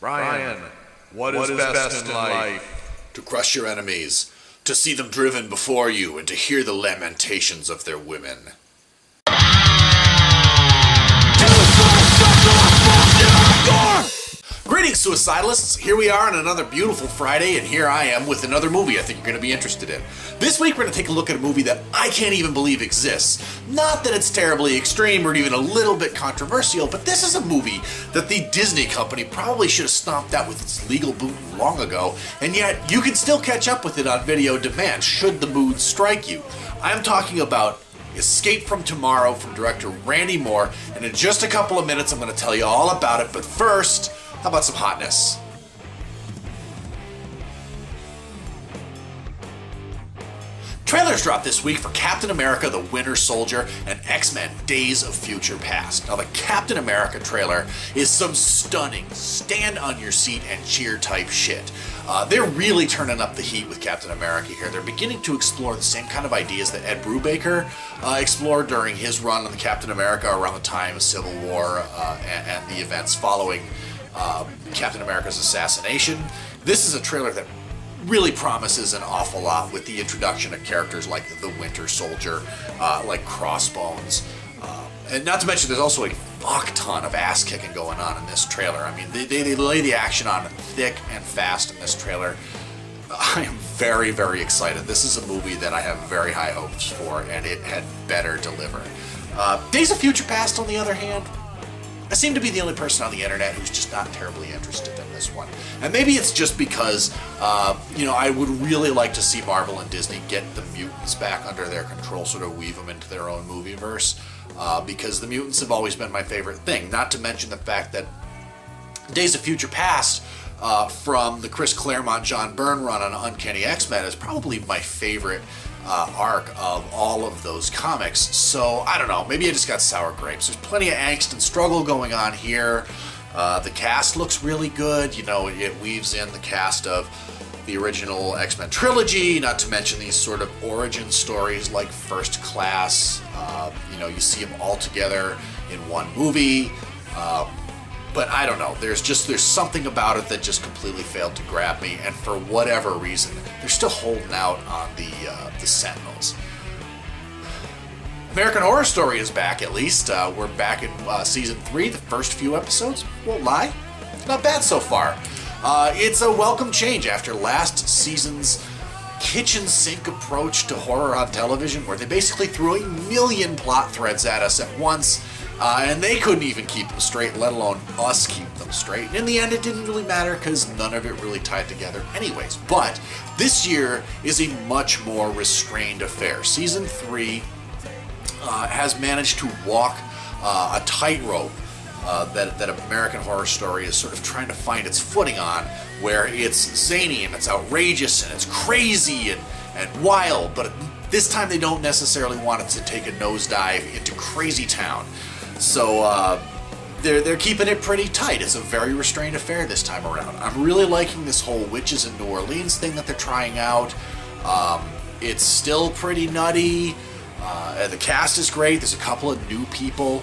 Brian, what is best in life? To crush your enemies, to see them driven before you, and to hear the lamentations of their women. Greetings, Suicidalists! Here we are on another beautiful Friday, and here I am with another movie I think you're going to be interested in. This week we're going to take a look at a movie that I can't even believe exists. Not that it's terribly extreme or even a little bit controversial, but this is a movie that the Disney company probably should have stomped out with its legal boot long ago, and yet you can still catch up with it on video demand should the mood strike you. I'm talking about Escape from Tomorrow from director Randy Moore, and in just a couple of minutes I'm going to tell you all about it, but first, how about some hotness? Trailers dropped this week for Captain America the Winter Soldier and X-Men Days of Future Past. Now the Captain America trailer is some stunning, stand on your seat and cheer type shit. They're really turning up the heat with Captain America here. They're beginning to explore the same kind of ideas that Ed Brubaker explored during his run on the Captain America around the time of Civil War and the events following Captain America's assassination. This is a trailer that really promises an awful lot with the introduction of characters like the Winter Soldier, like Crossbones, and not to mention there's also a fuck ton of ass kicking going on in this trailer. I mean, they lay the action on thick and fast in this trailer. I am very, very excited. This is a movie that I have very high hopes for, and it had better deliver. Days of Future Past, on the other hand, I seem to be the only person on the internet who's just not terribly interested in this one. And maybe it's just because, I would really like to see Marvel and Disney get the mutants back under their control, sort of weave them into their own movieverse, because the mutants have always been my favorite thing. Not to mention the fact that Days of Future Past, from the Chris Claremont, John Byrne run on Uncanny X-Men, is probably my favorite arc of all of those comics. So I don't know, maybe I just got sour grapes. There's plenty of angst and struggle going on here. The cast looks really good. It weaves in the cast of the original X-Men trilogy, not to mention these sort of origin stories like First Class. You see them all together in one movie. But I don't know, there's something about it that just completely failed to grab me, and for whatever reason, they're still holding out on the Sentinels. American Horror Story is back, at least. We're back in season 3, the first few episodes. Won't lie, not bad so far. It's a welcome change after last season's kitchen sink approach to horror on television, where they basically threw 1 million plot threads at us at once, and they couldn't even keep them straight, let alone us keep them straight. And in the end, it didn't really matter because none of it really tied together anyways. But this year is a much more restrained affair. Season 3 has managed to walk a tightrope that American Horror Story is sort of trying to find its footing on, where it's zany and it's outrageous and it's crazy and wild, but this time they don't necessarily want it to take a nosedive into crazy town. So they're keeping it pretty tight. It's a very restrained affair this time around. I'm really liking this whole Witches in New Orleans thing that they're trying out. It's still pretty nutty. The cast is great. There's a couple of new people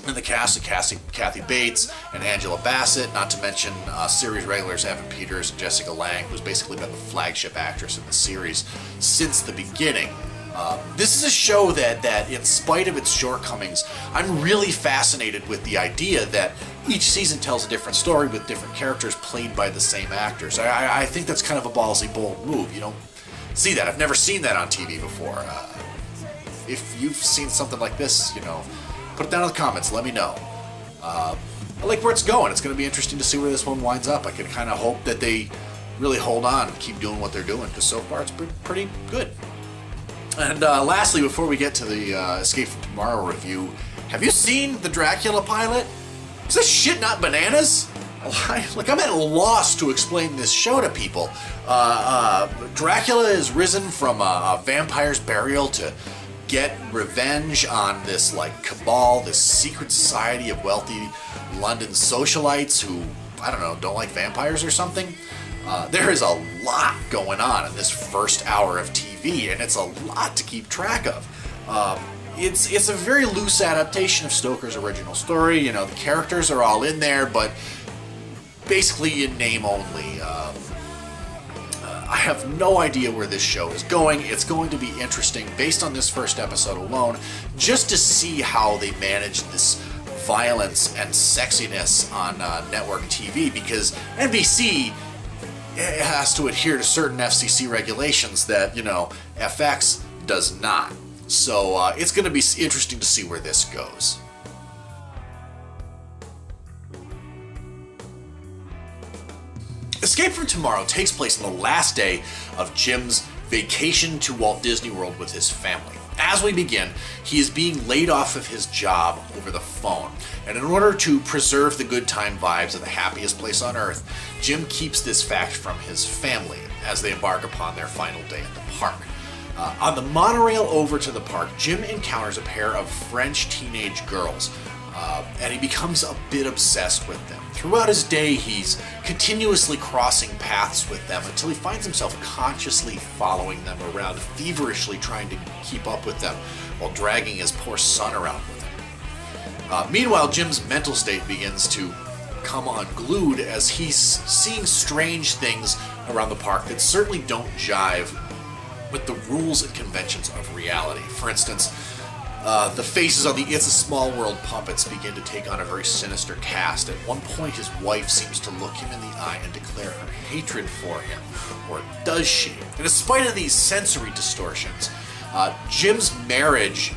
in the cast, Kathy Bates and Angela Bassett, not to mention series regulars Evan Peters and Jessica Lange, who's basically been the flagship actress in the series since the beginning. This is a show that, in spite of its shortcomings, I'm really fascinated with the idea that each season tells a different story with different characters played by the same actors. I think that's kind of a ballsy, bold move. You don't see that. I've never seen that on TV before. If you've seen something like this, put it down in the comments. Let me know. I like where it's going. It's going to be interesting to see where this one winds up. I can kind of hope that they really hold on and keep doing what they're doing, because so far it's been pretty good. And lastly, before we get to the Escape from Tomorrow review, have you seen the Dracula Pilot? Is this shit not bananas? I'm at a loss to explain this show to people. Dracula is risen from a vampire's burial to get revenge on this cabal, this secret society of wealthy London socialites who, don't like vampires or something. There is a lot going on in this first hour of TV, and it's a lot to keep track of. It's a very loose adaptation of Stoker's original story. The characters are all in there, but basically in name only. I have no idea where this show is going. It's going to be interesting based on this first episode alone, just to see how they manage this violence and sexiness on network TV, because NBC has to adhere to certain FCC regulations that, FX does not. So it's going to be interesting to see where this goes. Escape from Tomorrow takes place on the last day of Jim's vacation to Walt Disney World with his family. As we begin, he is being laid off of his job over the phone, and in order to preserve the good time vibes of the happiest place on earth, Jim keeps this fact from his family as they embark upon their final day at the park. On the monorail over to the park, Jim encounters a pair of French teenage girls, and he becomes a bit obsessed with them. Throughout his day, he's continuously crossing paths with them until he finds himself consciously following them around, feverishly trying to keep up with them while dragging his poor son around with him. Meanwhile, Jim's mental state begins to come unglued as he's seeing strange things around the park that certainly don't jive with the rules and conventions of reality. For instance, the faces on the It's a Small World puppets begin to take on a very sinister cast. At one point, his wife seems to look him in the eye and declare her hatred for him. Or does she? And in spite of these sensory distortions, Jim's marriage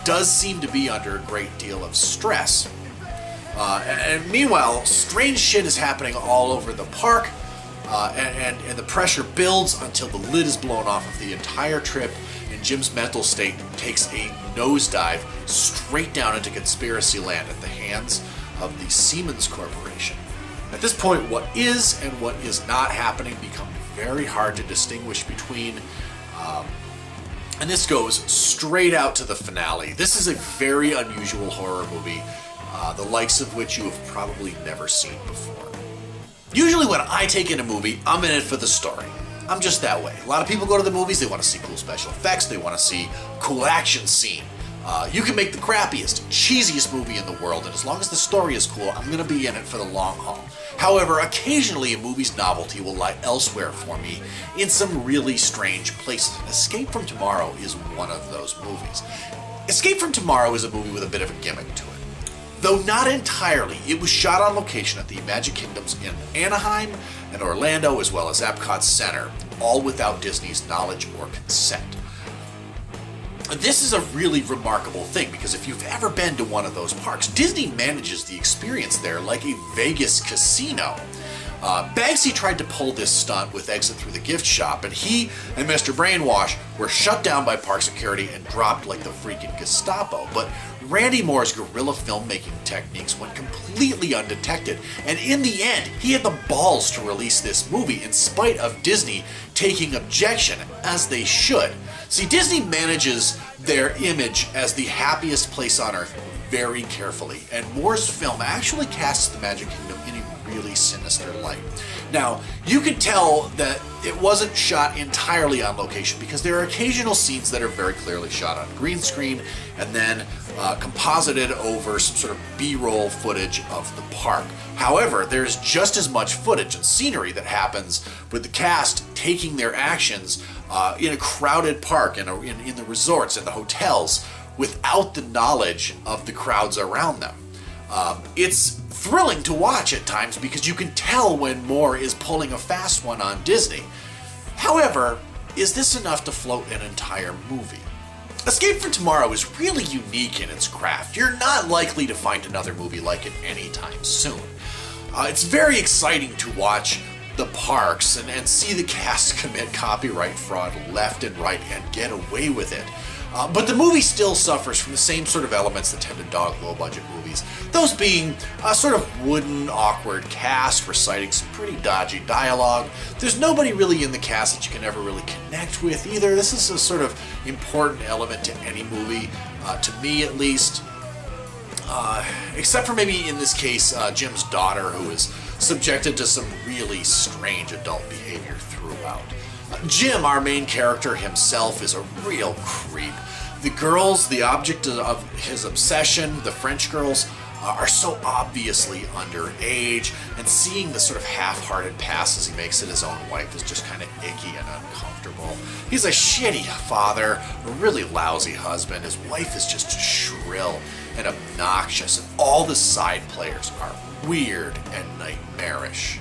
does seem to be under a great deal of stress. And meanwhile, strange shit is happening all over the park, and the pressure builds until the lid is blown off of the entire trip, and Jim's mental state takes a nosedive straight down into conspiracy land at the hands of the Siemens Corporation. At this point, what is and what is not happening become very hard to distinguish between, and this goes straight out to the finale. This is a very unusual horror movie, the likes of which you have probably never seen before. Usually when I take in a movie, I'm in it for the story. I'm just that way. A lot of people go to the movies, they want to see cool special effects, they want to see cool action scene. You can make the crappiest, cheesiest movie in the world, and as long as the story is cool, I'm going to be in it for the long haul. However, occasionally a movie's novelty will lie elsewhere for me in some really strange places. Escape from Tomorrow is one of those movies. Escape from Tomorrow is a movie with a bit of a gimmick to it. Though not entirely, it was shot on location at the Magic Kingdoms in Anaheim and Orlando, as well as Epcot Center, all without Disney's knowledge or consent. This is a really remarkable thing, because if you've ever been to one of those parks, Disney manages the experience there like a Vegas casino. Banksy tried to pull this stunt with Exit Through the Gift Shop, and he and Mr. Brainwash were shut down by park security and dropped like the freaking Gestapo. But Randy Moore's guerrilla filmmaking techniques went completely undetected, and in the end, he had the balls to release this movie in spite of Disney taking objection, as they should. See, Disney manages their image as the happiest place on earth very carefully, and Moore's film actually casts the Magic Kingdom in a really sinister light. Now, you could tell that it wasn't shot entirely on location, because there are occasional scenes that are very clearly shot on green screen and then composited over some sort of B-roll footage of the park. However, there's just as much footage and scenery that happens with the cast taking their actions in a crowded park, in the resorts and the hotels, without the knowledge of the crowds around them. It's thrilling to watch at times, because you can tell when Moore is pulling a fast one on Disney. However, is this enough to float an entire movie? Escape from Tomorrow is really unique in its craft. You're not likely to find another movie like it anytime soon. It's very exciting to watch the parks and see the cast commit copyright fraud left and right and get away with it. But the movie still suffers from the same sort of elements that tend to dog low-budget movies. Those being a sort of wooden, awkward cast reciting some pretty dodgy dialogue. There's nobody really in the cast that you can ever really connect with either. This is a sort of important element to any movie, to me at least. Except for maybe in this case, Jim's daughter, who is subjected to some really strange adult behavior throughout. Jim, our main character himself, is a real creep. The girls, the object of his obsession, the French girls, are so obviously underage, and seeing the sort of half-hearted passes he makes at his own wife is just kind of icky and uncomfortable. He's a shitty father, a really lousy husband. His wife is just shrill and obnoxious, and all the side players are weird and nightmarish.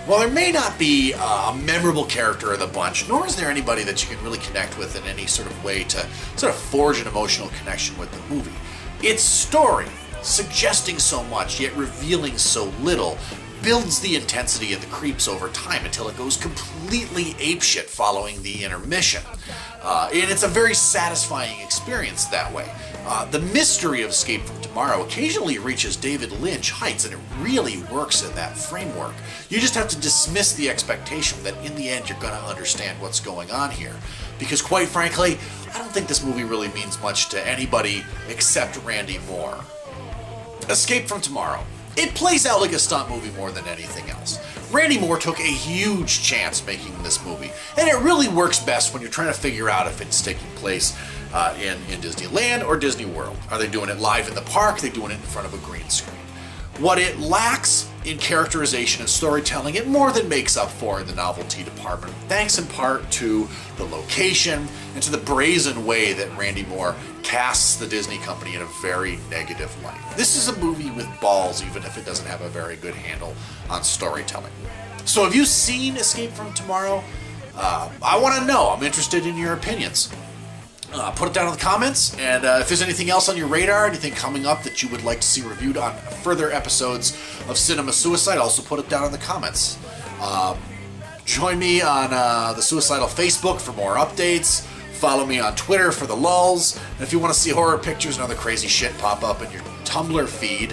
While there may not be a memorable character of the bunch, nor is there anybody that you can really connect with in any sort of way to sort of forge an emotional connection with the movie, its story, suggesting so much yet revealing so little, builds the intensity of the creeps over time until it goes completely apeshit following the intermission. And it's a very satisfying experience that way. The mystery of Escape from Tomorrow occasionally reaches David Lynch heights, and it really works in that framework. You just have to dismiss the expectation that in the end you're going to understand what's going on here. Because quite frankly, I don't think this movie really means much to anybody except Randy Moore. Escape from Tomorrow. It plays out like a stunt movie more than anything else. Randy Moore took a huge chance making this movie, and it really works best when you're trying to figure out if it's taking place in Disneyland or Disney World. Are they doing it live in the park? Are they doing it in front of a green screen? What it lacks in characterization and storytelling, it more than makes up for in the novelty department, thanks in part to the location and to the brazen way that Randy Moore casts the Disney company in a very negative light. This is a movie with balls, even if it doesn't have a very good handle on storytelling. So have you seen Escape from Tomorrow? I want to know. I'm interested in your opinions. Put it down in the comments, and if there's anything else on your radar, anything coming up that you would like to see reviewed on further episodes of Cinema Suicide, also put it down in the comments. Join me on the Suicidal Facebook for more updates. Follow me on Twitter for the lulls. And if you want to see horror pictures and other crazy shit pop up in your Tumblr feed,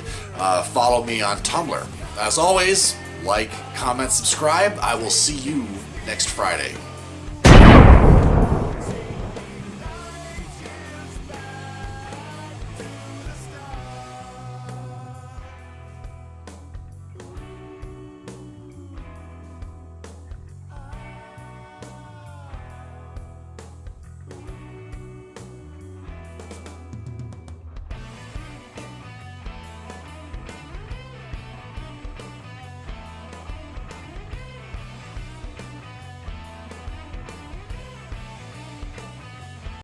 follow me on Tumblr. As always, like, comment, subscribe. I will see you next Friday.